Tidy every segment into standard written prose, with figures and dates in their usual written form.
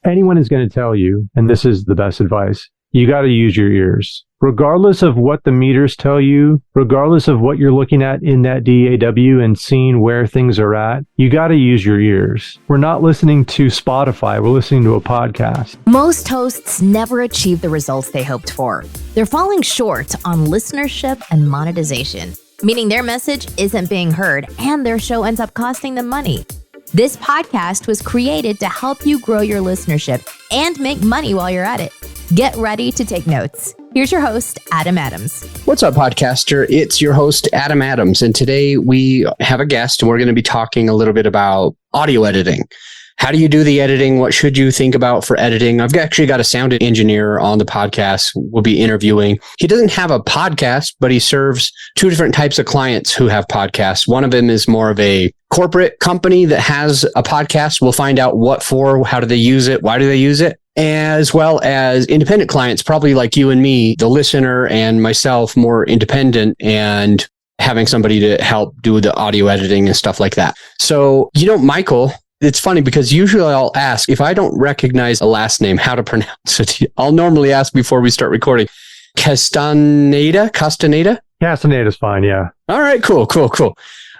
anyone is going to tell you, and this is the best advice, you got to use your ears. Regardless of what the meters tell you, regardless of what you're looking at in that DAW and seeing where things are at, you got to use your ears. We're not listening to Spotify, we're listening to a podcast. Most hosts never achieve the results they hoped for. They're falling short on listenership and monetization, meaning their message isn't being heard and their show ends up costing them money. This podcast was created to help you grow your listenership and make money while you're at it. Get ready to take notes. Here's your host, Adam Adams. What's up, podcaster? It's your host, Adam Adams. And today we have a guest and we're going to be talking a little bit about audio editing. How do you do the editing? What should you think about for editing? I've actually got a sound engineer on the podcast we'll be interviewing. He doesn't have a podcast, but he serves two different types of clients who have podcasts. One of them is more of a corporate company that has a podcast. We'll find out what for, how do they use it, why do they use it, as well as independent clients, probably like you and me, the listener, and myself, more independent and having somebody to help do the audio editing and stuff like that. So, Michael, it's funny because usually I'll ask if I don't recognize a last name, how to pronounce it. I'll normally ask before we start recording. Castañeda? Castañeda is fine, yeah. All right, cool.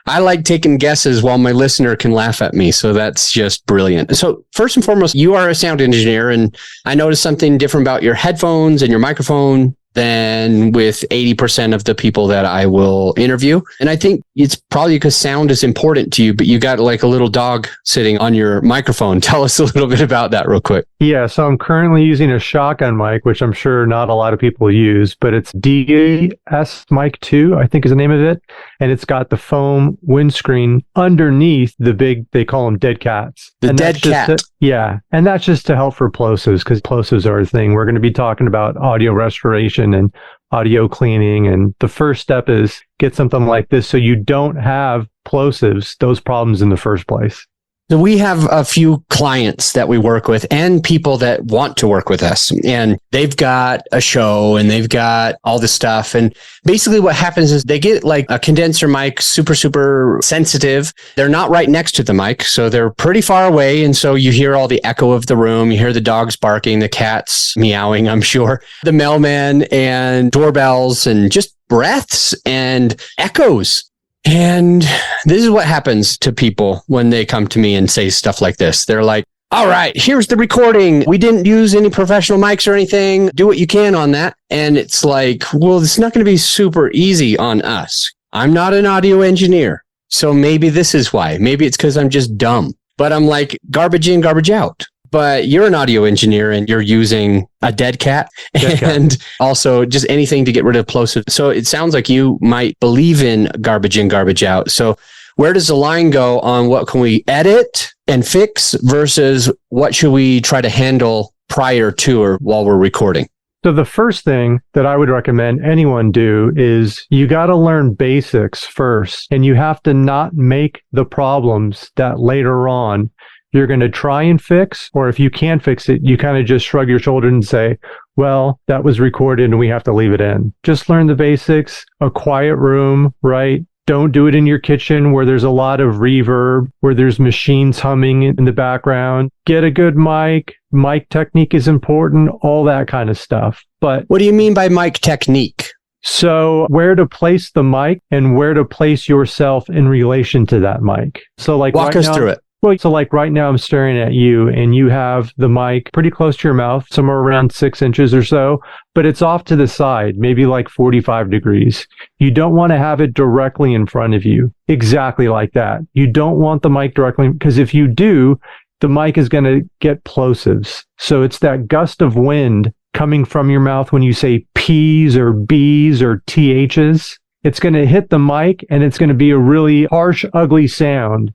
I like taking guesses while my listener can laugh at me. So that's just brilliant. So first and foremost, you are a sound engineer, and I noticed something different about your headphones and your microphone than with 80% of the people that I will interview. And I think it's probably because sound is important to you, but you got like a little dog sitting on your microphone. Tell us a little bit about that real quick. Yeah, so I'm currently using a shotgun mic, which I'm sure not a lot of people use, but it's Deity S-Mic 2, I think is the name of it. And it's got the foam windscreen underneath the big, they call them dead cats. The dead cat. Yeah, and that's just to help for plosives, because plosives are a thing. We're going to be talking about audio restoration and audio cleaning. And the first step is get something like this so you don't have plosives, those problems in the first place. So we have a few clients that we work with and people that want to work with us, and they've got a show and they've got all this stuff. And basically what happens is they get like a condenser mic, super sensitive. They're not right next to the mic, so they're pretty far away. And so you hear all the echo of the room. You hear the dogs barking, the cats meowing, I'm sure, the mailman and doorbells and just breaths and echoes. And this is what happens to people when they come to me and say stuff like this. They're like, all right, here's the recording. We didn't use any professional mics or anything. Do what you can on that. And it's like, well, it's not going to be super easy on us. I'm not an audio engineer. So maybe this is why. Maybe it's because I'm just dumb. But I'm like, garbage in, garbage out. But you're an audio engineer and you're using a dead cat and also just anything to get rid of plosives. So it sounds like you might believe in garbage in, garbage out. So where does the line go on what can we edit and fix versus what should we try to handle prior to or while we're recording? So the first thing that I would recommend anyone do is you got to learn basics first, and you have to not make the problems that later on you're going to try and fix, or if you can't fix it, you kind of just shrug your shoulders and say, well, that was recorded and we have to leave it in. Just learn the basics, a quiet room, right? Don't do it in your kitchen where there's a lot of reverb, where there's machines humming in the background. Get a good mic. Mic technique is important, all that kind of stuff. But what do you mean by mic technique? So where to place the mic and where to place yourself in relation to that mic. So like walk us through it. Well, so like right now I'm staring at you and you have the mic pretty close to your mouth, somewhere around 6 inches or so, but it's off to the side, maybe like 45 degrees. You don't want to have it directly in front of you, exactly like that. You don't want the mic directly, because if you do, the mic is going to get plosives. So it's that gust of wind coming from your mouth when you say P's or B's or TH's. It's going to hit the mic and it's going to be a really harsh, ugly sound.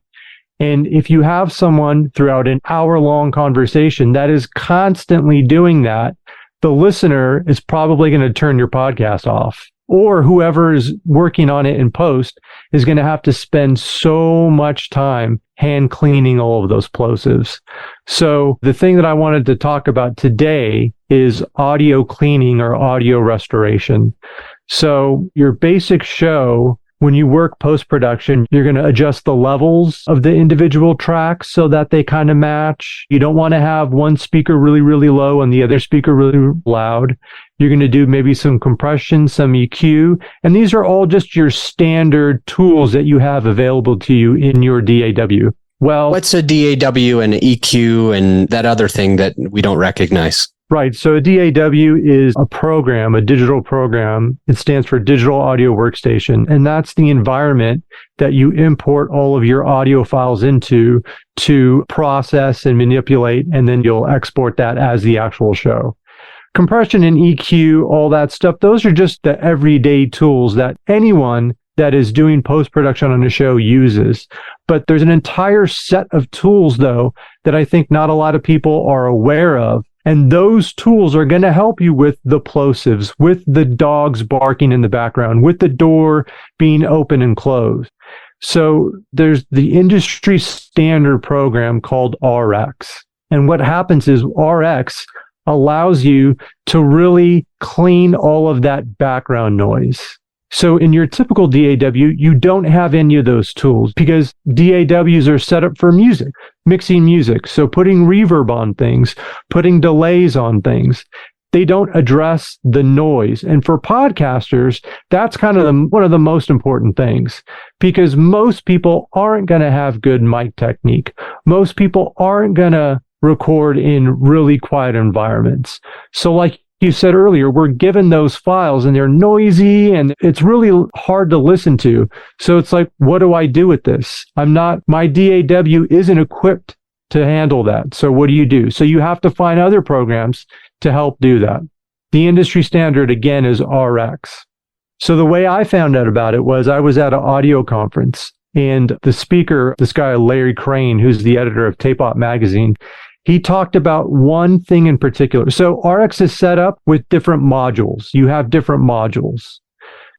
And if you have someone throughout an hour-long conversation that is constantly doing that, the listener is probably going to turn your podcast off. Or whoever is working on it in post is going to have to spend so much time hand cleaning all of those plosives. So the thing that I wanted to talk about today is audio cleaning or audio restoration. So your basic show When you work post-production, you're going to adjust the levels of the individual tracks so that they kind of match. You don't want to have one speaker really, really low and the other speaker really loud. You're going to do maybe some compression, some EQ, and these are all just your standard tools that you have available to you in your DAW. Well, what's a DAW and an EQ and that other thing that we don't recognize? Right. So a DAW is a program, a digital program. It stands for Digital Audio Workstation. And that's the environment that you import all of your audio files into to process and manipulate, and then you'll export that as the actual show. Compression and EQ, all that stuff, those are just the everyday tools that anyone that is doing post-production on a show uses. But there's an entire set of tools, though, that I think not a lot of people are aware of. And those tools are going to help you with the plosives, with the dogs barking in the background, with the door being open and closed. So there's the industry standard program called RX. And what happens is RX allows you to really clean all of that background noise. So in your typical DAW, you don't have any of those tools because DAWs are set up for music, mixing music. So putting reverb on things, putting delays on things, they don't address the noise. And for podcasters, that's kind of one of the most important things because most people aren't going to have good mic technique. Most people aren't going to record in really quiet environments. So like you said earlier, we're given those files and they're noisy and it's really hard to listen to. So it's like, what do I do with this? My DAW isn't equipped to handle that. So what do? So you have to find other programs to help do that. The industry standard, again, is RX. So the way I found out about it was I was at an audio conference and the speaker, this guy, Larry Crane, who's the editor of Tape Op magazine, he talked about one thing in particular. So RX is set up with different modules. You have different modules.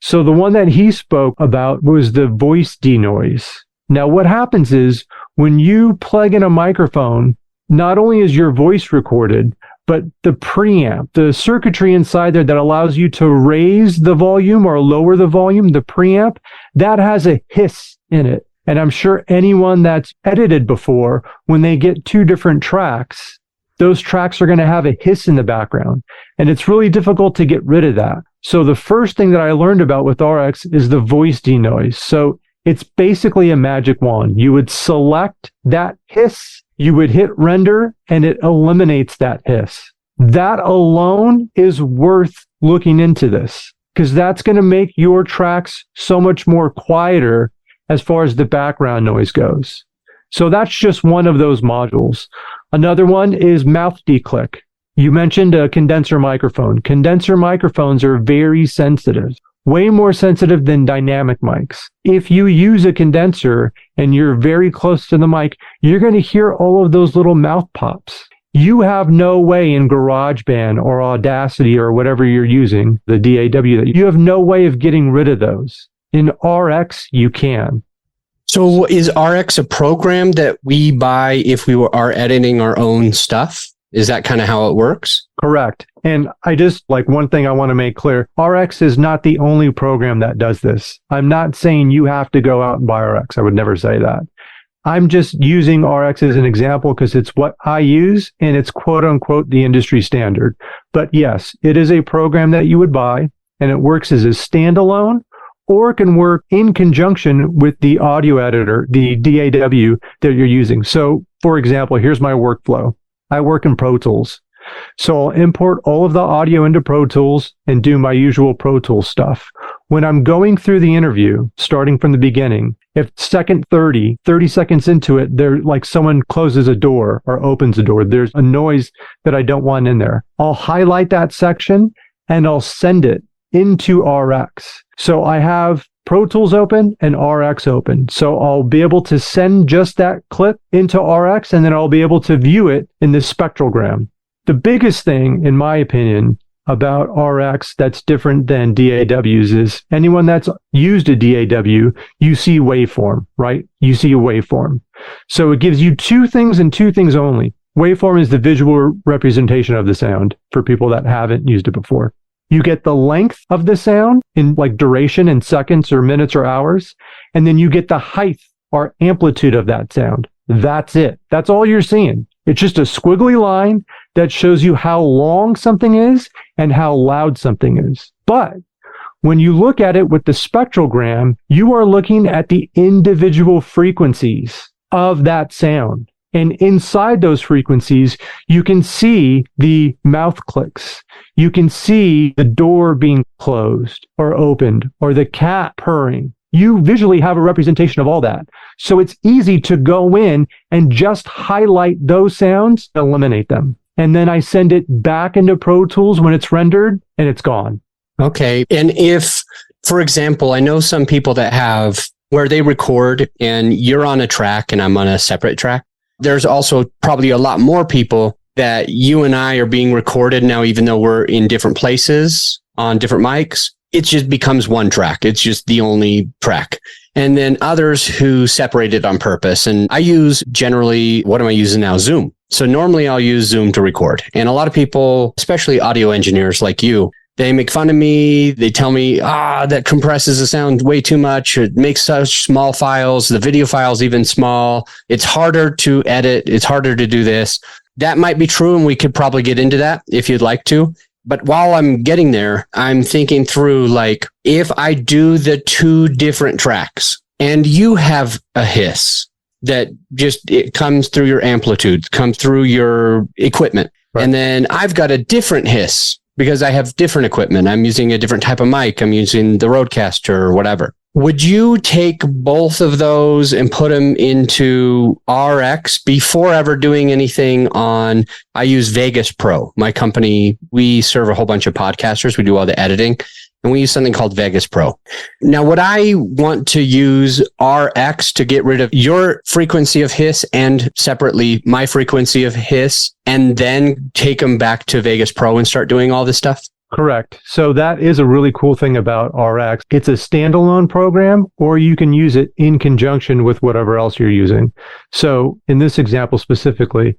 So the one that he spoke about was the voice denoise. Now, what happens is when you plug in a microphone, not only is your voice recorded, but the preamp, the circuitry inside there that allows you to raise the volume or lower the volume, the preamp, that has a hiss in it. And I'm sure anyone that's edited before, when they get two different tracks, those tracks are going to have a hiss in the background. And it's really difficult to get rid of that. So the first thing that I learned about with RX is the voice denoise. So it's basically a magic wand. You would select that hiss, you would hit render, and it eliminates that hiss. That alone is worth looking into this because that's going to make your tracks so much more quieter as far as the background noise goes. So that's just one of those modules. Another one is mouth declick. You mentioned a condenser microphone. Condenser microphones are very sensitive, way more sensitive than dynamic mics. If you use a condenser and you're very close to the mic, you're going to hear all of those little mouth pops. You have no way in GarageBand or Audacity or whatever you're using, the DAW, you have no way of getting rid of those. In RX, you can. So is RX a program that we buy if we are editing our own stuff? Is that kind of how it works? Correct. And one thing I want to make clear, RX is not the only program that does this. I'm not saying you have to go out and buy RX. I would never say that. I'm just using RX as an example because it's what I use and it's quote unquote the industry standard. But yes, it is a program that you would buy and it works as a standalone, or it can work in conjunction with the audio editor, the DAW that you're using. So, for example, here's my workflow. I work in Pro Tools. So I'll import all of the audio into Pro Tools and do my usual Pro Tools stuff. When I'm going through the interview, starting from the beginning, if second 30 seconds into it, like someone closes a door or opens a door, there's a noise that I don't want in there. I'll highlight that section and I'll send it into RX. So I have Pro Tools open and RX open. So I'll be able to send just that clip into RX and then I'll be able to view it in the spectrogram. The biggest thing, in my opinion, about RX that's different than DAWs is anyone that's used a DAW, you see waveform, right? You see a waveform. So it gives you two things and two things only. Waveform is the visual representation of the sound for people that haven't used it before. You get the length of the sound in like duration in seconds or minutes or hours, and then you get the height or amplitude of that sound. That's it. That's all you're seeing. It's just a squiggly line that shows you how long something is and how loud something is. But when you look at it with the spectrogram, you are looking at the individual frequencies of that sound. And inside those frequencies, you can see the mouth clicks. You can see the door being closed or opened or the cat purring. You visually have a representation of all that. So it's easy to go in and just highlight those sounds, eliminate them. And then I send it back into Pro Tools when it's rendered and it's gone. Okay. And if, for example, I know some people that have where they record and you're on a track and I'm on a separate track. There's also probably a lot more people that you and I are being recorded now, even though we're in different places on different mics. It just becomes one track. It's just the only track. And then others who separate it on purpose. And I use generally, what am I using now? Zoom. So normally I'll use Zoom to record. And a lot of people, especially audio engineers like you, they make fun of me. They tell me, that compresses the sound way too much. It makes such small files. The video file's even small. It's harder to edit. It's harder to do this. That might be true. And we could probably get into that if you'd like to. But while I'm getting there, I'm thinking through, like, if I do the two different tracks and you have a hiss that just, it comes through your amplitude, comes through your equipment. Right. And then I've got a different hiss because I have different equipment. I'm using a different type of mic. I'm using the Rodecaster or whatever. Would you take both of those and put them into RX before ever doing anything on, I use Vegas Pro. My company, we serve a whole bunch of podcasters. We do all the editing and we use something called Vegas Pro. Now, would I want to use RX to get rid of your frequency of hiss and separately my frequency of hiss and then take them back to Vegas Pro and start doing all this stuff? Correct. So that is a really cool thing about RX. It's a standalone program, or you can use it in conjunction with whatever else you're using. So in this example specifically,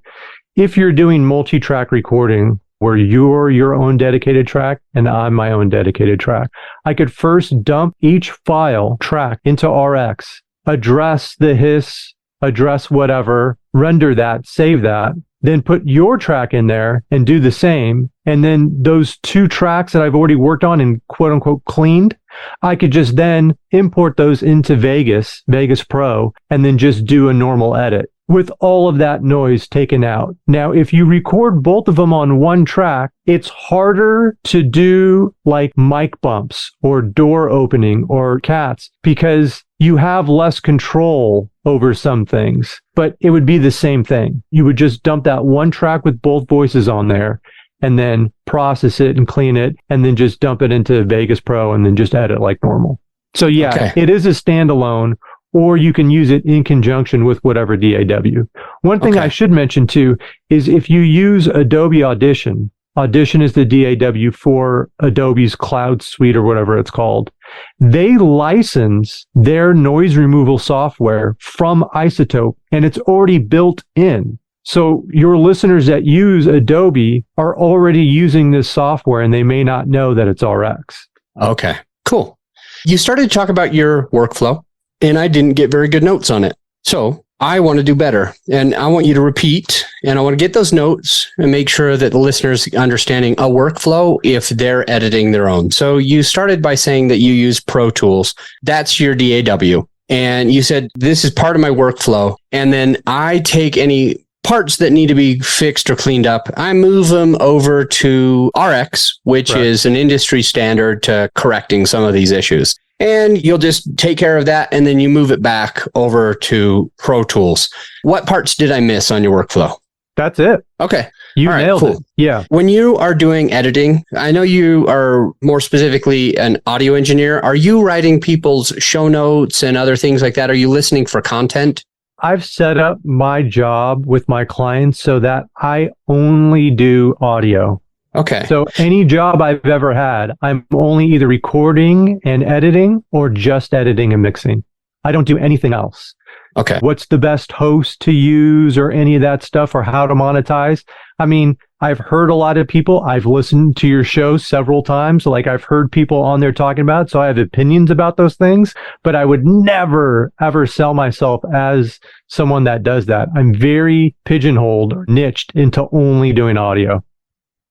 if you're doing multi-track recording where you're your own dedicated track and I'm my own dedicated track, I could first dump each file track into RX, address the hiss, address whatever, render that, save that, then put your track in there and do the same. And then those two tracks that I've already worked on and quote unquote cleaned, I could just then import those into Vegas Pro, and then just do a normal edit with all of that noise taken out. Now, if you record both of them on one track, it's harder to do like mic bumps or door opening or cats because you have less control over some things, but it would be the same thing. You would just dump that one track with both voices on there and then process it and clean it and then just dump it into Vegas Pro and then just edit like normal. So yeah, okay. It is a standalone, or you can use it in conjunction with whatever DAW. One thing I should mention too is if you use Adobe Audition, Audition is the DAW for Adobe's Cloud Suite or whatever it's called. They license their noise removal software from iZotope and it's already built in. So your listeners that use Adobe are already using this software and they may not know that it's RX. Okay, cool. You started to talk about your workflow and I didn't get very good notes on it. So I want to do better and I want you to repeat and I want to get those notes and make sure that the listeners understanding a workflow if they're editing their own. So you started by saying that you use Pro Tools. That's your DAW. And you said, this is part of my workflow. And then I take any parts that need to be fixed or cleaned up. I move them over to RX, which is an industry standard to correcting some of these issues. And you'll just take care of that. And then you move it back over to Pro Tools. What parts did I miss on your workflow? That's it. Okay. You nailed it. Yeah. When you are doing editing, I know you are more specifically an audio engineer. Are you writing people's show notes and other things like that? Are you listening for content? I've set up my job with my clients so that I only do audio. Okay. So any job I've ever had, I'm only either recording and editing or just editing and mixing. I don't do anything else. Okay. What's the best host to use or any of that stuff or how to monetize? I mean, I've heard a lot of people. I've listened to your show several times. Like I've heard people on there talking about it, so I have opinions about those things, but I would never, ever sell myself as someone that does that. I'm very pigeonholed or niched into only doing audio.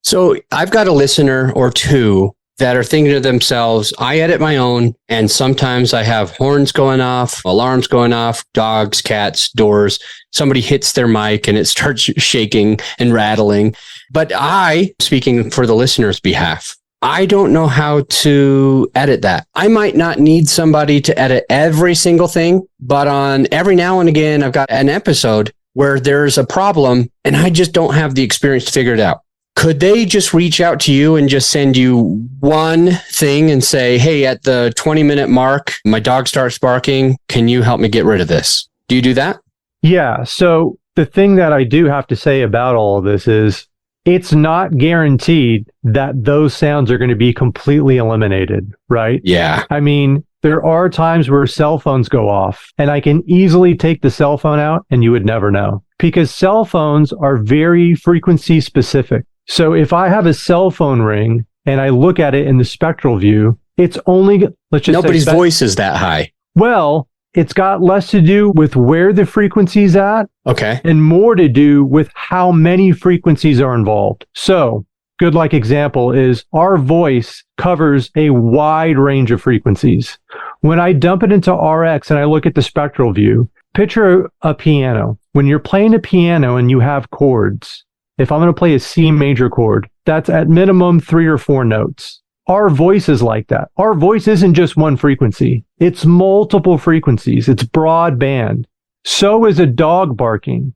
So I've got a listener or two that are thinking to themselves, I edit my own, and sometimes I have horns going off, alarms going off, dogs, cats, doors. Somebody hits their mic and it starts shaking and rattling. But I, speaking for the listener's behalf, I don't know how to edit that. I might not need somebody to edit every single thing, but on every now and again, I've got an episode where there's a problem and I just don't have the experience to figure it out. Could they just reach out to you and just send you one thing and say, hey, at the 20-minute mark, my dog starts barking. Can you help me get rid of this? Do you do that? Yeah. So the thing that I do have to say about all of this is it's not guaranteed that those sounds are going to be completely eliminated, right? Yeah. I mean, there are times where cell phones go off and I can easily take the cell phone out and you would never know because cell phones are very frequency specific. So if I have a cell phone ring and I look at it in the spectral view, it's only, let's just nobody's say voice is that high. Well, it's got less to do with where the frequency's at. Okay. And more to do with how many frequencies are involved. So good like example is our voice covers a wide range of frequencies. When I dump it into RX and I look at the spectral view, picture a piano. When you're playing a piano and you have chords, if I'm going to play a C major chord, that's at minimum 3 or 4 notes. Our voice is like that. Our voice isn't just one frequency. It's multiple frequencies. It's broadband. So is a dog barking.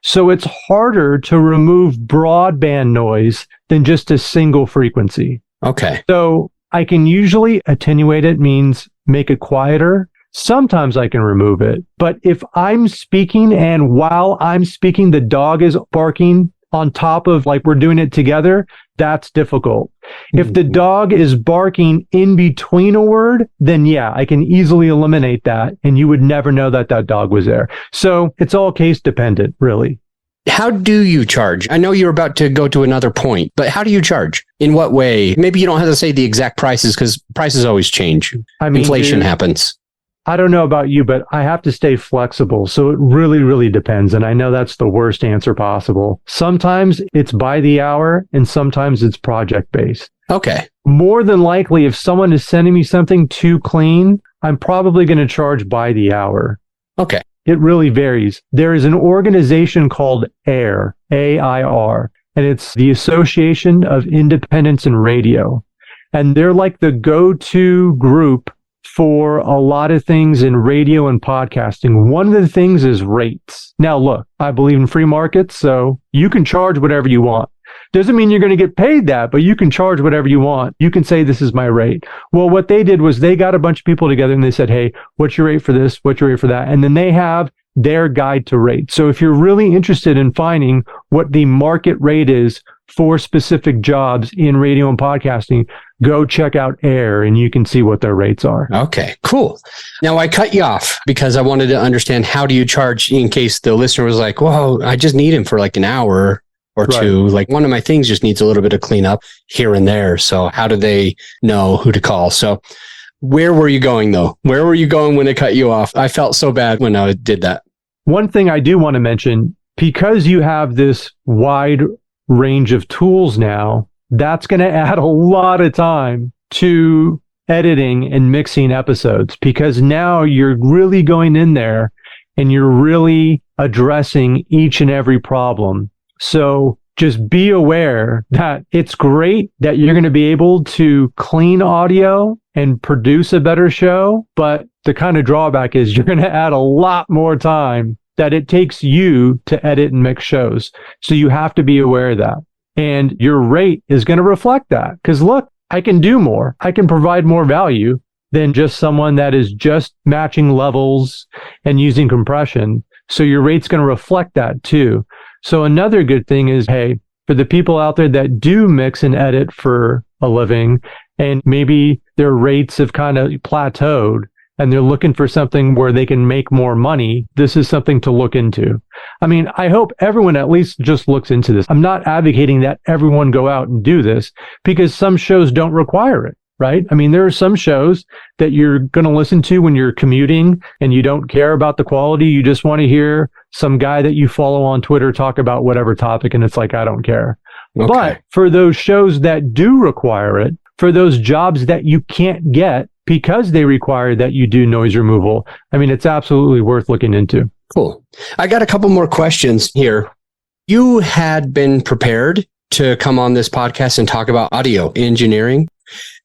So it's harder to remove broadband noise than just a single frequency. Okay. So I can usually attenuate it, means make it quieter. Sometimes I can remove it. But if I'm speaking and while I'm speaking, the dog is barking on top of like we're doing it together, that's difficult. If the dog is barking in between a word, then yeah, I can easily eliminate that and you would never know that that dog was there. So it's all case dependent, really. How do you charge? I know you're about to go to another point, but how do you charge? In what way? Maybe you don't have to say the exact prices because prices always change. Inflation happens. I don't know about you, but I have to stay flexible. So it really, really depends. And I know that's the worst answer possible. Sometimes it's by the hour and sometimes it's project based. Okay. More than likely, if someone is sending me something too clean, I'm probably going to charge by the hour. Okay. It really varies. There is an organization called AIR, AIR, and it's the Association of Independents in Radio. And they're like the go-to group for a lot of things in radio and podcasting. One of the things is rates. Now, look, I believe in free markets, so you can charge whatever you want. Doesn't mean you're going to get paid that, but you can charge whatever you want. You can say, this is my rate. Well, what they did was they got a bunch of people together and they said, hey, what's your rate for this? What's your rate for that? And then they have their guide to rate. So if you're really interested in finding what the market rate is for specific jobs in radio and podcasting, go check out AIR and you can see what their rates are. Okay, cool. Now I cut you off because I wanted to understand, how do you charge in case the listener was like, whoa, I just need him for like an hour or two. Like one of my things just needs a little bit of cleanup here and there. So how do they know who to call? So where were you going though? Where were you going when I cut you off? I felt so bad when I did that. One thing I do want to mention, because you have this wide range of tools now, that's going to add a lot of time to editing and mixing episodes, because now you're really going in there and you're really addressing each and every problem. So just be aware that it's great that you're going to be able to clean audio and produce a better show, but the kind of drawback is you're going to add a lot more time that it takes you to edit and mix shows. So you have to be aware of that. And your rate is going to reflect that. Because look, I can do more. I can provide more value than just someone that is just matching levels and using compression. So your rate's going to reflect that too. So another good thing is, hey, for the people out there that do mix and edit for a living, and maybe their rates have kind of plateaued, and they're looking for something where they can make more money, this is something to look into. I mean, I hope everyone at least just looks into this. I'm not advocating that everyone go out and do this because some shows don't require it, right? I mean, there are some shows that you're going to listen to when you're commuting and you don't care about the quality. You just want to hear some guy that you follow on Twitter talk about whatever topic, and it's like, I don't care. Okay. But for those shows that do require it, for those jobs that you can't get because they require that you do noise removal, I mean, it's absolutely worth looking into. Cool. I got a couple more questions here. You had been prepared to come on this podcast and talk about audio engineering.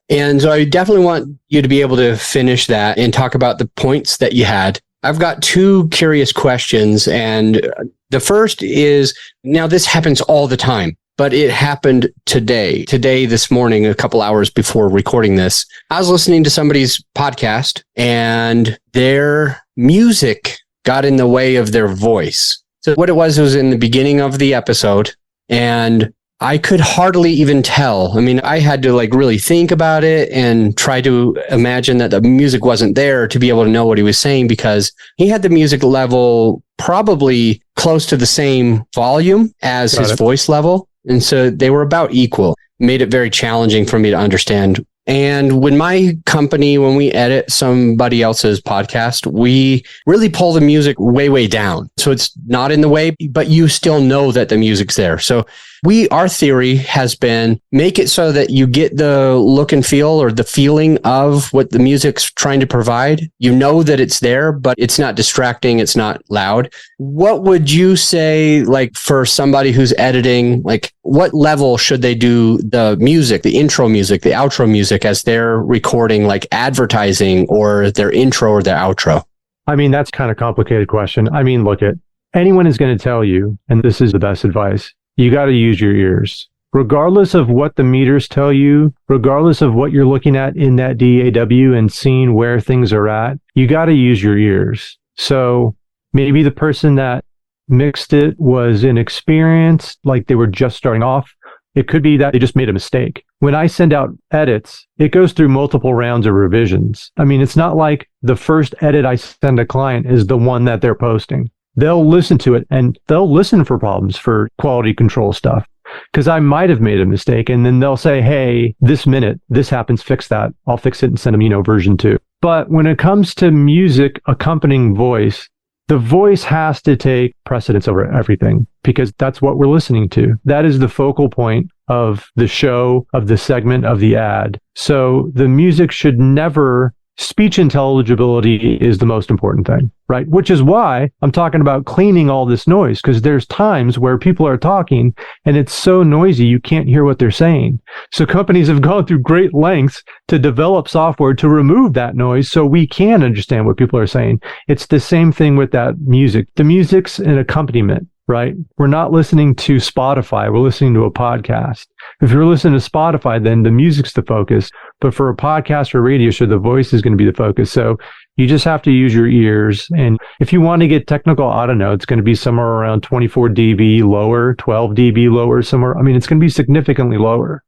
And so I definitely want you to be able to finish that and talk about the points that you had. I've got two curious questions. And the first is, now this happens all the time, but it happened today, this morning, a couple hours before recording this. I was listening to somebody's podcast and their music got in the way of their voice. So what it was in the beginning of the episode, and I could hardly even tell. I mean, I had to really think about it and try to imagine that the music wasn't there to be able to know what he was saying, because he had the music level probably close to the same volume as his voice level. And so they were about equal. Made it very challenging for me to understand. And when my company, when we edit somebody else's podcast, we really pull the music way, way down. So it's not in the way, but you still know that the music's there. So our theory has been make it so that you get the look and feel or the feeling of what the music's trying to provide. You know that it's there, but it's not distracting. It's not loud. What would you say, for somebody who's editing, what level should they do the music, the intro music, the outro music as they're recording, advertising or their intro or their outro? I mean, that's kind of a complicated question. I mean, look, anyone is going to tell you, and this is the best advice, you got to use your ears. Regardless of what the meters tell you, regardless of what you're looking at in that DAW and seeing where things are at, you got to use your ears. So maybe the person that mixed it was inexperienced, they were just starting off. It could be that they just made a mistake. When I send out edits, it goes through multiple rounds of revisions. I mean, it's not like the first edit I send a client is the one that they're posting. They'll listen to it and they'll listen for problems, for quality control stuff, because I might have made a mistake. And then they'll say, hey, this minute, this happens, fix that. I'll fix it and send them, version 2. But when it comes to music accompanying voice, the voice has to take precedence over everything because that's what we're listening to. That is the focal point of the show, of the segment, of the ad. So the music should never, speech intelligibility is the most important thing, right? Which is why I'm talking about cleaning all this noise, because there's times where people are talking and it's so noisy you can't hear what they're saying. So companies have gone through great lengths to develop software to remove that noise so we can understand what people are saying. It's the same thing with that music. The music's an accompaniment, right? We're not listening to Spotify. We're listening to a podcast. If you're listening to Spotify, then the music's the focus. But for a podcast or radio show, the voice is going to be the focus. So you just have to use your ears. And if you want to get technical, I don't know, it's going to be somewhere around 24 dB lower, 12 dB lower, somewhere. I mean, it's going to be significantly lower.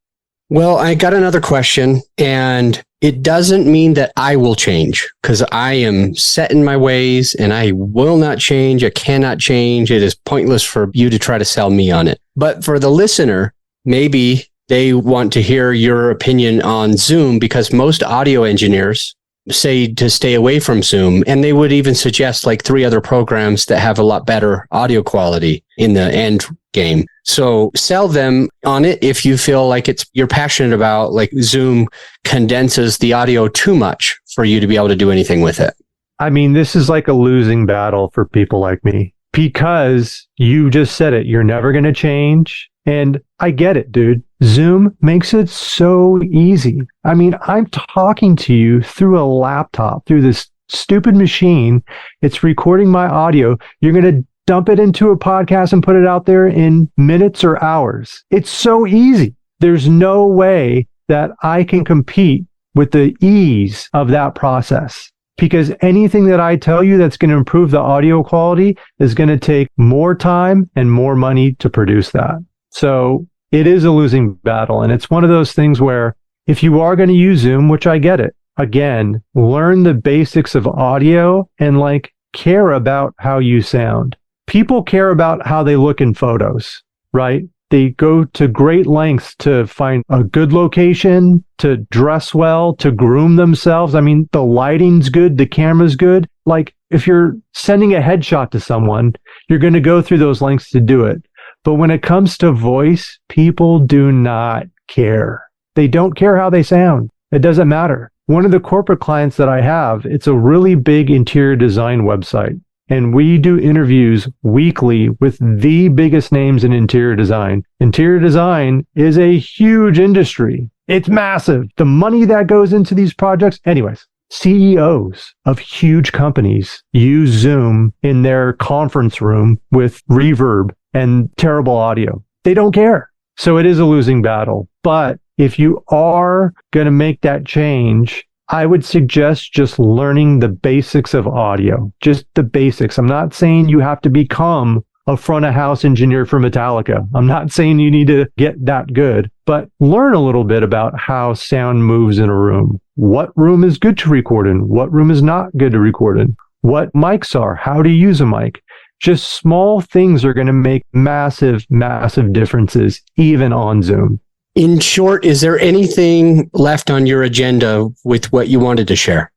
Well, I got another question, and it doesn't mean that I will change, because I am set in my ways and I will not change. I cannot change. It is pointless for you to try to sell me on it. But for the listener, maybe they want to hear your opinion on Zoom, because most audio engineers say to stay away from Zoom. And they would even suggest 3 other programs that have a lot better audio quality in the end game. So sell them on it if you feel like you're passionate about, Zoom condenses the audio too much for you to be able to do anything with it. I mean, this is like a losing battle for people like me, because you just said it. You're never going to change. And I get it, dude. Zoom makes it so easy. I mean, I'm talking to you through a laptop, through this stupid machine. It's recording my audio. You're going to dump it into a podcast and put it out there in minutes or hours. It's so easy. There's no way that I can compete with the ease of that process, because anything that I tell you that's going to improve the audio quality is going to take more time and more money to produce that. So it is a losing battle. And it's one of those things where if you are going to use Zoom, which I get it, again, learn the basics of audio and like care about how you sound. People care about how they look in photos, right? They go to great lengths to find a good location, to dress well, to groom themselves. I mean, the lighting's good, the camera's good. Like if you're sending a headshot to someone, you're going to go through those lengths to do it. But when it comes to voice, people do not care. They don't care how they sound. It doesn't matter. One of the corporate clients that I have, it's a really big interior design website. And we do interviews weekly with the biggest names in interior design. Interior design is a huge industry. It's massive. The money that goes into these projects. Anyways, CEOs of huge companies use Zoom in their conference room with reverb and terrible audio. They don't care. So it is a losing battle. But if you are going to make that change, I would suggest just learning the basics of audio, just the basics. I'm not saying you have to become a front of house engineer for Metallica. I'm not saying you need to get that good, but learn a little bit about how sound moves in a room. What room is good to record in? What room is not good to record in? What mics are? How to use a mic? Just small things are going to make massive, massive differences, even on Zoom. In short, is there anything left on your agenda with what you wanted to share?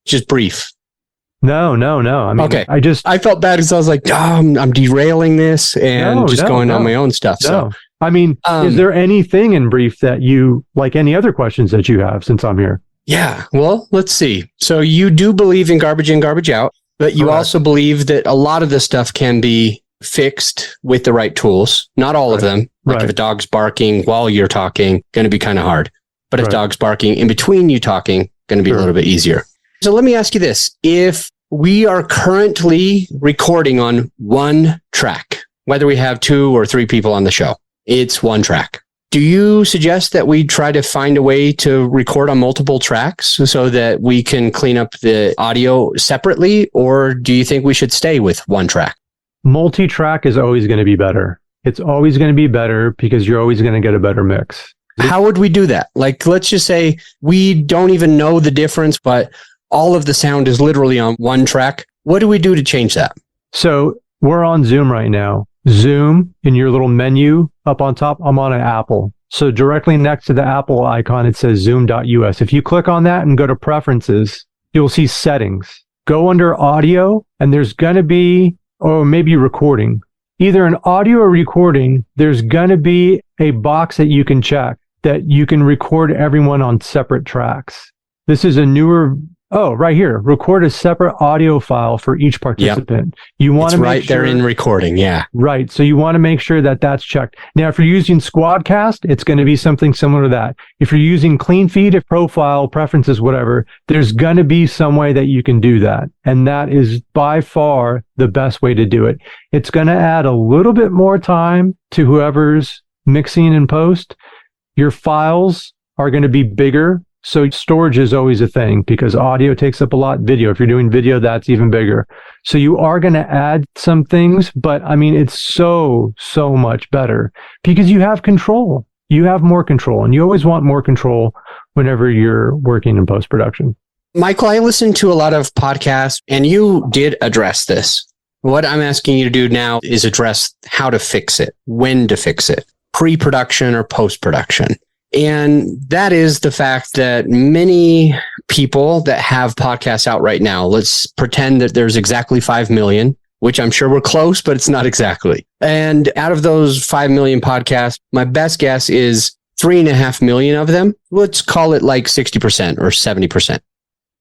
Just brief. No. I mean, okay. I felt bad because I was like, I'm derailing this and going on my own stuff. So, I mean, is there anything in brief that you, like any other questions that you have since I'm here? Yeah. Well, let's see. So you do believe in garbage in, garbage out, but you also believe that a lot of this stuff can be fixed with the right tools. Not all of them. Like if a dog's barking while you're talking, going to be kind of hard. But if dog's barking in between you talking, going to be a little bit easier. So let me ask you this. If we are currently recording on one track, whether we have 2 or 3 people on the show, it's one track. Do you suggest that we try to find a way to record on multiple tracks so that we can clean up the audio separately? Or do you think we should stay with one track? Multi-track is always going to be better. It's always going to be better because you're always going to get a better mix. How would we do that? Like, let's just say we don't even know the difference, but all of the sound is literally on one track. What do we do to change that? So we're on Zoom right now. Zoom, in your little menu up on top, I'm on an Apple. So directly next to the Apple icon, it says zoom.us. If you click on that and go to preferences, you'll see settings. Go under audio, and there's going to be, or maybe recording, either an audio or recording, there's going to be a box that you can check that you can record everyone on separate tracks. This is a newer, right here, record a separate audio file for each participant. Yep. You want to make right sure, there in recording. Yeah. Right. So you want to make sure that that's checked. Now, if you're using SquadCast, it's going to be something similar to that. If you're using clean feed, profile, preferences, whatever, there's going to be some way that you can do that. And that is by far the best way to do it. It's going to add a little bit more time to whoever's mixing and post. Your files are going to be bigger. So storage is always a thing because audio takes up a lot. Video, if you're doing video, that's even bigger. So you are going to add some things, but I mean, it's so much better because you have control. You have more control, and you always want more control whenever you're working in post-production. Michael, I listen to a lot of podcasts, and you did address this. What I'm asking you to do now is address how to fix it, when to fix it, pre-production or post-production. And that is the fact that many people that have podcasts out right now, let's pretend that there's exactly 5 million, which I'm sure we're close, but it's not exactly. And out of those 5 million podcasts, my best guess is 3.5 million of them, let's call it like 60% or 70%,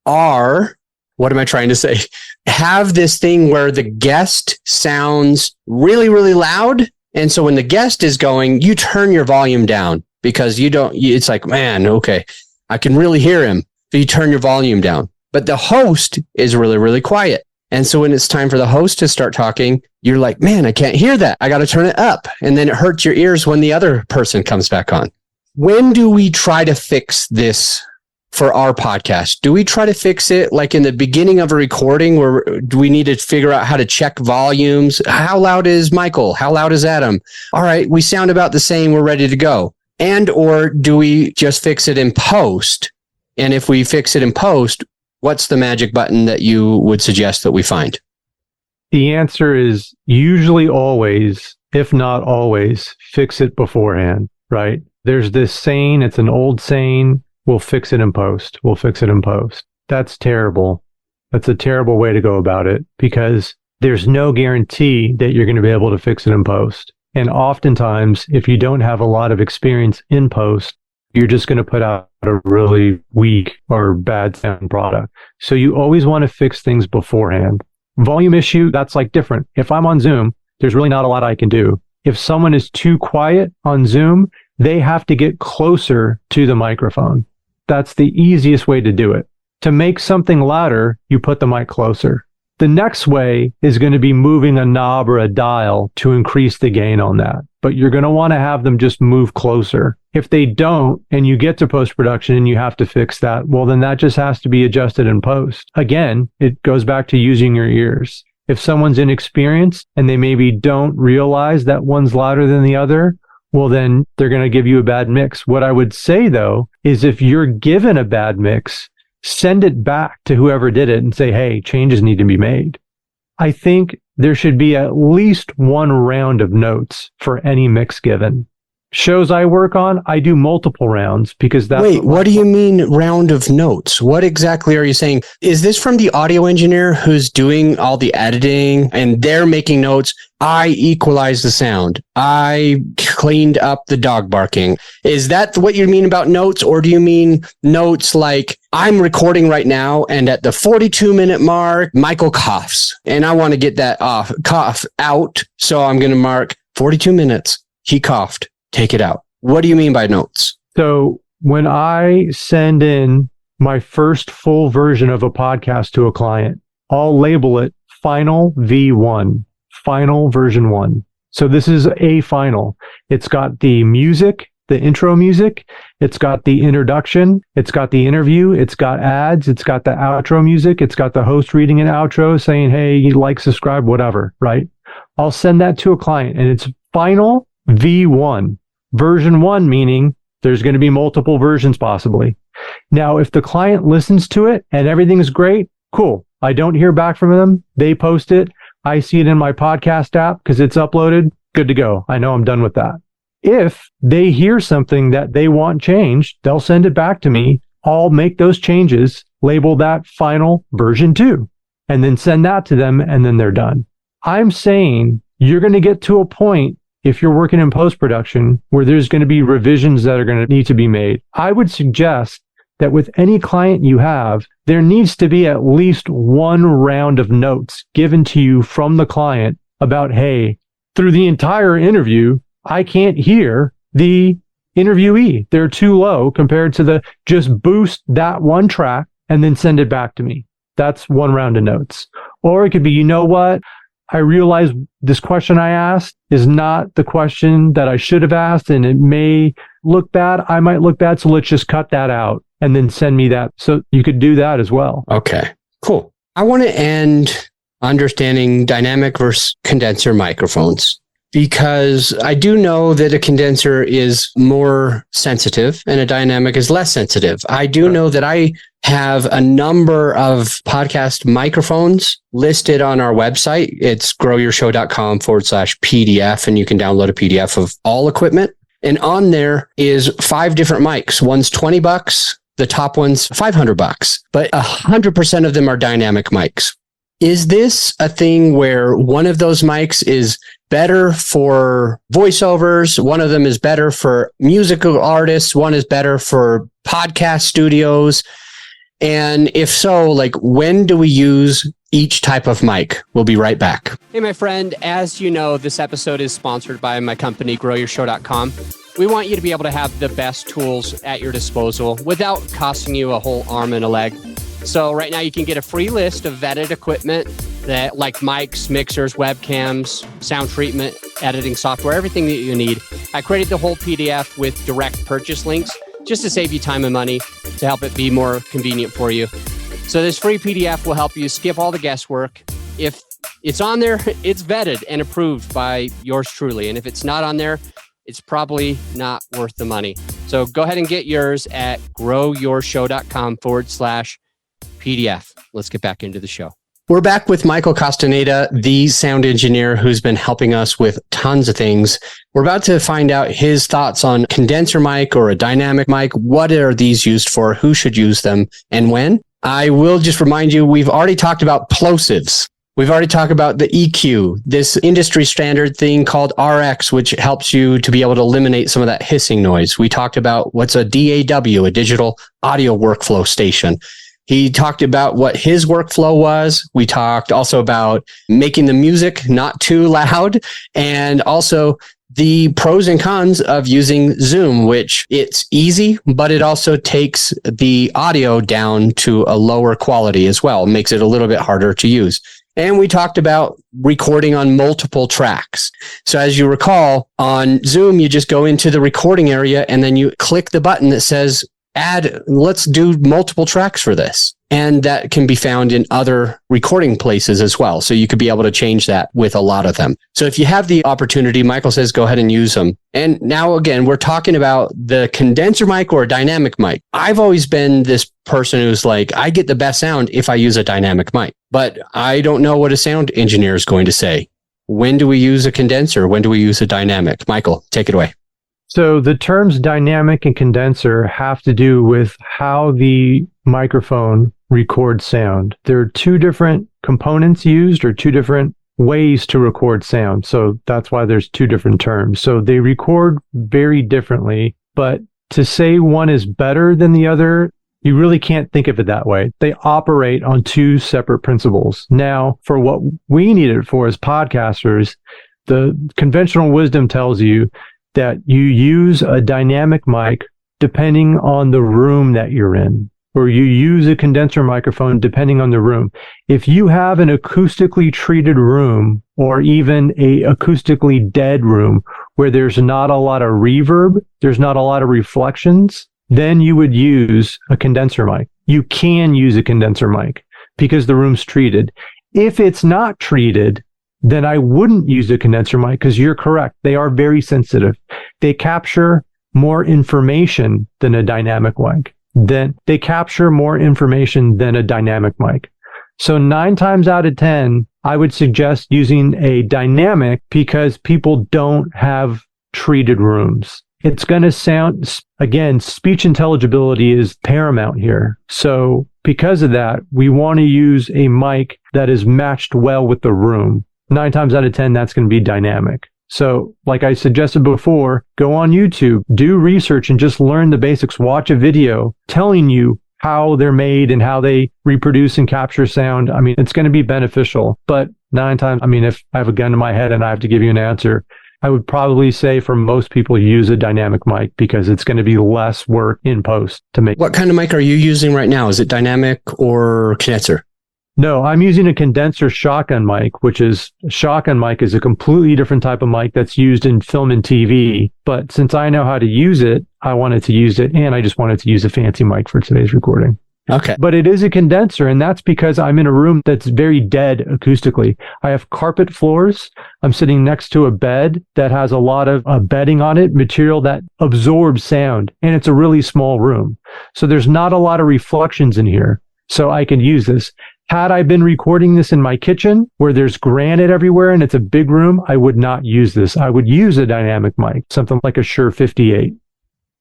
are, what am I trying to say? Have this thing where the guest sounds really, really loud. And so when the guest is going, you turn your volume down. Because it's like, man, okay, I can really hear him. So you turn your volume down. But the host is really, really quiet. And so when it's time for the host to start talking, you're like, man, I can't hear that. I got to turn it up. And then it hurts your ears when the other person comes back on. When do we try to fix this for our podcast? Do we try to fix it like in the beginning of a recording, where do we need to figure out how to check volumes? How loud is Michael? How loud is Adam? All right, we sound about the same. We're ready to go. And or do we just fix it in post And if we fix it in post, what's the magic button that you would suggest that we find? The answer is usually always, if not always, fix it beforehand, right? There's this saying, it's an old saying, we'll fix it in post. We'll fix it in post. That's terrible. That's a terrible way to go about it because there's no guarantee that you're going to be able to fix it in post. And oftentimes, if you don't have a lot of experience in post, you're just going to put out a really weak or bad sound product. So you always want to fix things beforehand. Volume issue, that's like different. If I'm on Zoom, there's really not a lot I can do. If someone is too quiet on Zoom, they have to get closer to the microphone. That's the easiest way to do it. To make something louder, you put the mic closer. The next way is going to be moving a knob or a dial to increase the gain on that. But you're going to want to have them just move closer. If they don't, and you get to post-production and you have to fix that, well, then that just has to be adjusted in post. Again, it goes back to using your ears. If someone's inexperienced and they maybe don't realize that one's louder than the other, well, then they're going to give you a bad mix. What I would say, though, is if you're given a bad mix, send it back to whoever did it and say, hey, changes need to be made. I think there should be at least one round of notes for any mix given. Shows I work on, I do multiple rounds because that's... Wait, what do you mean round of notes? What exactly are you saying? Is this from the audio engineer who's doing all the editing and they're making notes? I equalized the sound. I cleaned up the dog barking. Is that what you mean about notes? Or do you mean notes like I'm recording right now and at the 42-minute mark, Michael coughs and I want to get that cough out. So I'm going to mark 42 minutes. He coughed. Take it out. What do you mean by notes? So when I send in my first full version of a podcast to a client, I'll label it Final V1, Final Version 1. So this is a final. It's got the music, the intro music. It's got the introduction. It's got the interview. It's got ads. It's got the outro music. It's got the host reading an outro saying, hey, you like, subscribe, whatever, right? I'll send that to a client and it's Final V1. Version 1, meaning there's going to be multiple versions possibly. Now, if the client listens to it and everything's great, cool. I don't hear back from them. They post it. I see it in my podcast app because it's uploaded. Good to go. I know I'm done with that. If they hear something that they want changed, they'll send it back to me. I'll make those changes, label that Final Version 2, and then send that to them, and then they're done. I'm saying you're going to get to a point if you're working in post-production where there's going to be revisions that are going to need to be made. I would suggest that with any client you have, there needs to be at least one round of notes given to you from the client about, hey, through the entire interview, I can't hear the interviewee. They're too low compared to the just boost that one track and then send it back to me. That's one round of notes. Or it could be, you know what? I realize this question I asked is not the question that I should have asked, and it may look bad. I might look bad, so let's just cut that out and then send me that. So you could do that as well. Okay, cool. I want to end understanding dynamic versus condenser microphones because I do know that a condenser is more sensitive and a dynamic is less sensitive. I do know that I have a number of podcast microphones listed on our website. It's growyourshow.com/PDF, and you can download a PDF of all equipment. And on there is 5 different mics. One's $20. The top one's $500, but 100% of them are dynamic mics. Is this a thing where one of those mics is better for voiceovers? One of them is better for musical artists. One is better for podcast studios. And if so, like, when do we use each type of mic? We'll be right back. Hey, my friend, as you know, this episode is sponsored by my company, growyourshow.com. We want you to be able to have the best tools at your disposal without costing you a whole arm and a leg. So right now you can get a free list of vetted equipment that like mics, mixers, webcams, sound treatment, editing software, everything that you need. I created the whole PDF with direct purchase links just to save you time and money, to help it be more convenient for you. So this free PDF will help you skip all the guesswork. If it's on there, it's vetted and approved by yours truly. And if it's not on there, it's probably not worth the money. So go ahead and get yours at growyourshow.com/PDF. Let's get back into the show. We're back with Michael Castañeda, the sound engineer who's been helping us with tons of things. We're about to find out his thoughts on condenser mic or a dynamic mic. What are these used for? Who should use them and when? I will just remind you, we've already talked about plosives. We've already talked about the EQ, this industry standard thing called RX, which helps you to be able to eliminate some of that hissing noise. We talked about what's a DAW, a digital audio workflow station. He talked about what his workflow was. We talked also about making the music not too loud, and also the pros and cons of using Zoom, which it's easy, but it also takes the audio down to a lower quality as well. It makes it a little bit harder to use. And we talked about recording on multiple tracks. So as you recall, on Zoom, you just go into the recording area and then you click the button that says, let's do multiple tracks for this. And that can be found in other recording places as well. So you could be able to change that with a lot of them. So if you have the opportunity, Michael says, go ahead and use them. And now again, we're talking about the condenser mic or a dynamic mic. I've always been this person who's like, I get the best sound if I use a dynamic mic, but I don't know what a sound engineer is going to say. When do we use a condenser? When do we use a dynamic? Michael, take it away. So the terms dynamic and condenser have to do with how the microphone records sound. There are two different components used, or two different ways to record sound. So that's why there's two different terms. So they record very differently, but to say one is better than the other, you really can't think of it that way. They operate on two separate principles. Now, for what we need it for as podcasters, the conventional wisdom tells you that you use a dynamic mic depending on the room that you're in, or you use a condenser microphone depending on the room. If you have an acoustically treated room, or even a acoustically dead room where there's not a lot of reverb, there's not a lot of reflections, then you would use a condenser mic. You can use a condenser mic because the room's treated. If it's not treated, then I wouldn't use a condenser mic, because you're correct. They are very sensitive. They capture more information than a dynamic mic. Then they capture more information than a dynamic mic. So 9 times out of 10, I would suggest using a dynamic because people don't have treated rooms. It's going to sound, again, speech intelligibility is paramount here. So because of that, we want to use a mic that is matched well with the room. 9 times out of 10, that's going to be dynamic. So like I suggested before, go on YouTube, do research and just learn the basics. Watch a video telling you how they're made and how they reproduce and capture sound. I mean, it's going to be beneficial. But 9 times, I mean, if I have a gun to my head and I have to give you an answer, I would probably say for most people, use a dynamic mic because it's going to be less work in post to make. What kind of mic are you using right now? Is it dynamic or condenser? No, I'm using a condenser shotgun mic, which is a shotgun mic is a completely different type of mic that's used in film and TV. But since I know how to use it, I wanted to use it, and I just wanted to use a fancy mic for today's recording. Okay. But it is a condenser, and that's because I'm in a room that's very dead acoustically. I have carpet floors. I'm sitting next to a bed that has a lot of bedding on it, material that absorbs sound, and it's a really small room. So there's not a lot of reflections in here, so I can use this. Had I been recording this in my kitchen where there's granite everywhere and it's a big room, I would not use this. I would use a dynamic mic, something like a Shure SM58.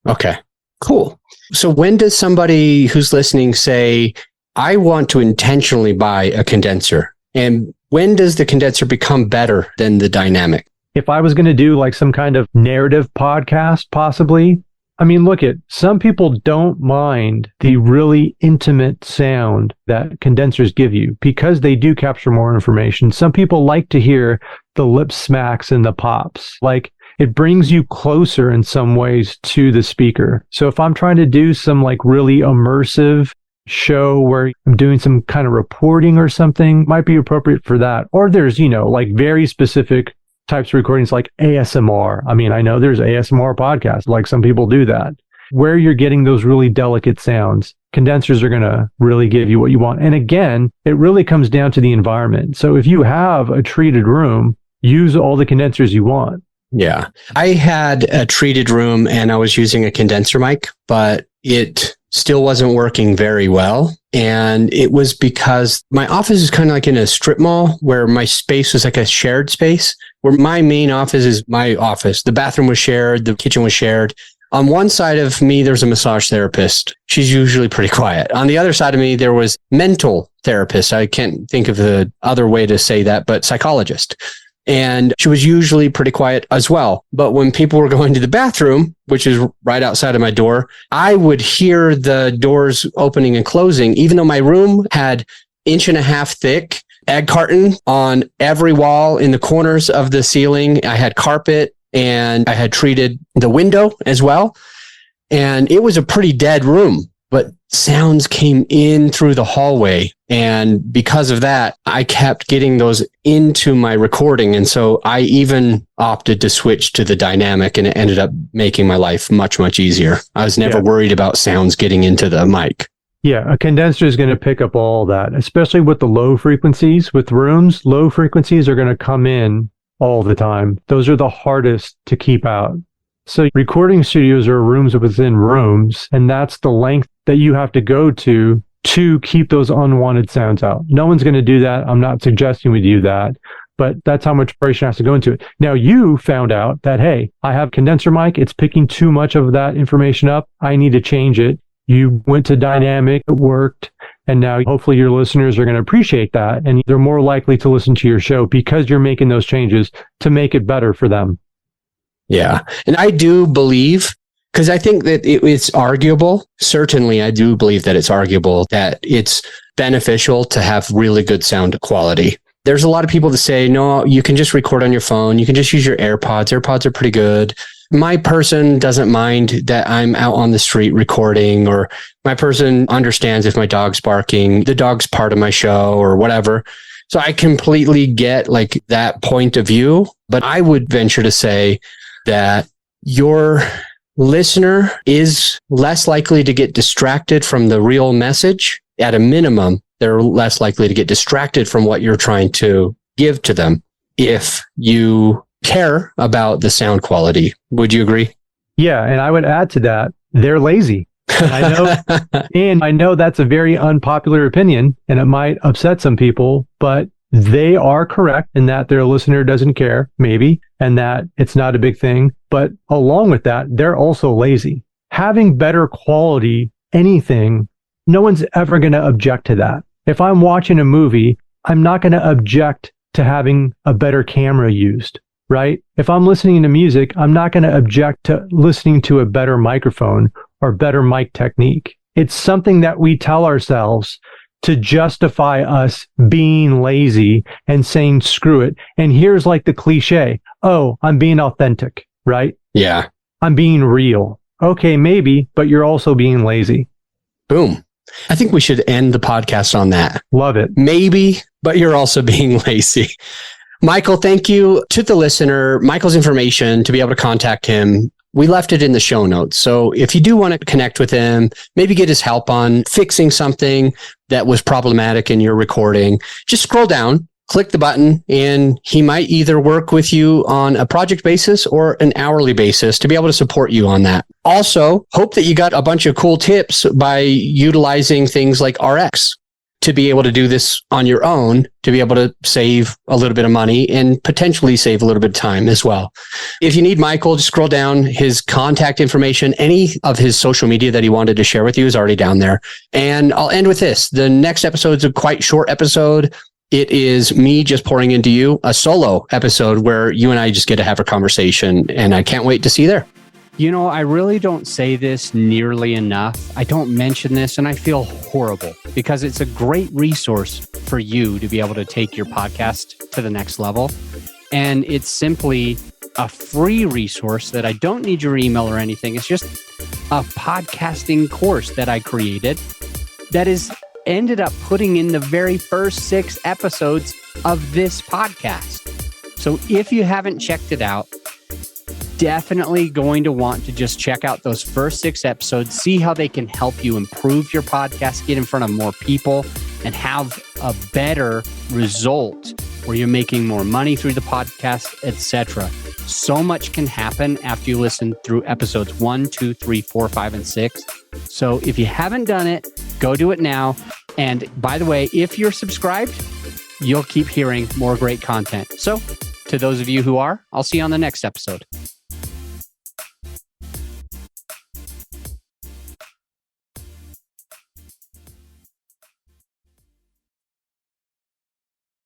Okay, cool. So when does somebody who's listening say, I want to intentionally buy a condenser? And when does the condenser become better than the dynamic? If I was going to do like some kind of narrative podcast, possibly, I mean, look at some people don't mind the really intimate sound that condensers give you because they do capture more information. Some people like to hear the lip smacks and the pops. Like it brings you closer in some ways to the speaker. So if I'm trying to do some like really immersive show where I'm doing some kind of reporting or something, might be appropriate for that. Or there's, like very specific types of recordings like ASMR. I mean, I know there's ASMR podcasts, like some people do that, where you're getting those really delicate sounds. Condensers are going to really give you what you want. And again, it really comes down to the environment. So if you have a treated room, use all the condensers you want. Yeah. I had a treated room and I was using a condenser mic, but it still wasn't working very well. And it was because my office is kind of like in a strip mall where my space was like a shared space, where my main office is my office. The bathroom was shared. The kitchen was shared. On one side of me, there's a massage therapist. She's usually pretty quiet. On the other side of me, there was mental therapist. I can't think of the other way to say that, but psychologist. And she was usually pretty quiet as well. But when people were going to the bathroom, which is right outside of my door, I would hear the doors opening and closing, even though my room had 1.5 inch thick egg carton on every wall in the corners of the ceiling. I had carpet and I had treated the window as well. And it was a pretty dead room, but sounds came in through the hallway. And because of that, I kept getting those into my recording. And so I even opted to switch to the dynamic, and it ended up making my life much, much easier. I was never worried about sounds getting into the mic. Yeah, a condenser is going to pick up all that, especially with the low frequencies. With rooms, low frequencies are going to come in all the time. Those are the hardest to keep out. So recording studios are rooms within rooms, and that's the length that you have to go to keep those unwanted sounds out. No one's going to do that. I'm not suggesting we do that, but that's how much preparation has to go into it. Now you found out that, hey, I have condenser mic. It's picking too much of that information up. I need to change it. You went to dynamic, it worked. And now hopefully your listeners are going to appreciate that. And they're more likely to listen to your show because you're making those changes to make it better for them. Yeah. And I do believe, because I think that it's arguable. Certainly, I do believe that it's arguable that it's beneficial to have really good sound quality. There's a lot of people that say, no, you can just record on your phone. You can just use your AirPods. AirPods are pretty good. My person doesn't mind that I'm out on the street recording, or my person understands if my dog's barking. The dog's part of my show or whatever. So I completely get like that point of view. But I would venture to say that your listener is less likely to get distracted from the real message. At a minimum, they're less likely to get distracted from what you're trying to give to them if you care about the sound quality. Would you agree? Yeah. And I would add to that, they're lazy. I know that's a very unpopular opinion and it might upset some people, but they are correct in that their listener doesn't care, maybe, and that it's not a big thing. But along with that, they're also lazy. Having better quality, anything, no one's ever going to object to that. If I'm watching a movie, I'm not going to object to having a better camera used, right? If I'm listening to music, I'm not going to object to listening to a better microphone or better mic technique. It's something that we tell ourselves to justify us being lazy and saying, screw it. And here's like the cliche. Oh, I'm being authentic, right? Yeah. I'm being real. Okay, maybe, but you're also being lazy. Boom. I think we should end the podcast on that. Love it. Maybe, but you're also being lazy. Michael, thank you to the listener. Michael's information to be able to contact him, we left it in the show notes. So if you do want to connect with him, maybe get his help on fixing something that was problematic in your recording, just scroll down, click the button, and he might either work with you on a project basis or an hourly basis to be able to support you on that. Also, hope that you got a bunch of cool tips by utilizing things like RX to be able to do this on your own, to be able to save a little bit of money and potentially save a little bit of time as well. If you need Michael, just scroll down. His contact information, any of his social media that he wanted to share with you is already down there. And I'll end with this. The next episode is a quite short episode. It is me just pouring into you, a solo episode where you and I just get to have a conversation, and I can't wait to see you there. You know, I really don't say this nearly enough. I don't mention this, and I feel horrible because it's a great resource for you to be able to take your podcast to the next level. And it's simply a free resource that I don't need your email or anything. It's just a podcasting course that I created that is ended up putting in the very first 6 episodes of this podcast. So if you haven't checked it out, definitely going to want to just check out those first 6 episodes, see how they can help you improve your podcast, get in front of more people, and have a better result where you're making more money through the podcast, etc. So much can happen after you listen through episodes 1, 2, 3, 4, 5, and 6. So if you haven't done it, go do it now. And by the way, if you're subscribed, you'll keep hearing more great content. So to those of you who are, I'll see you on the next episode.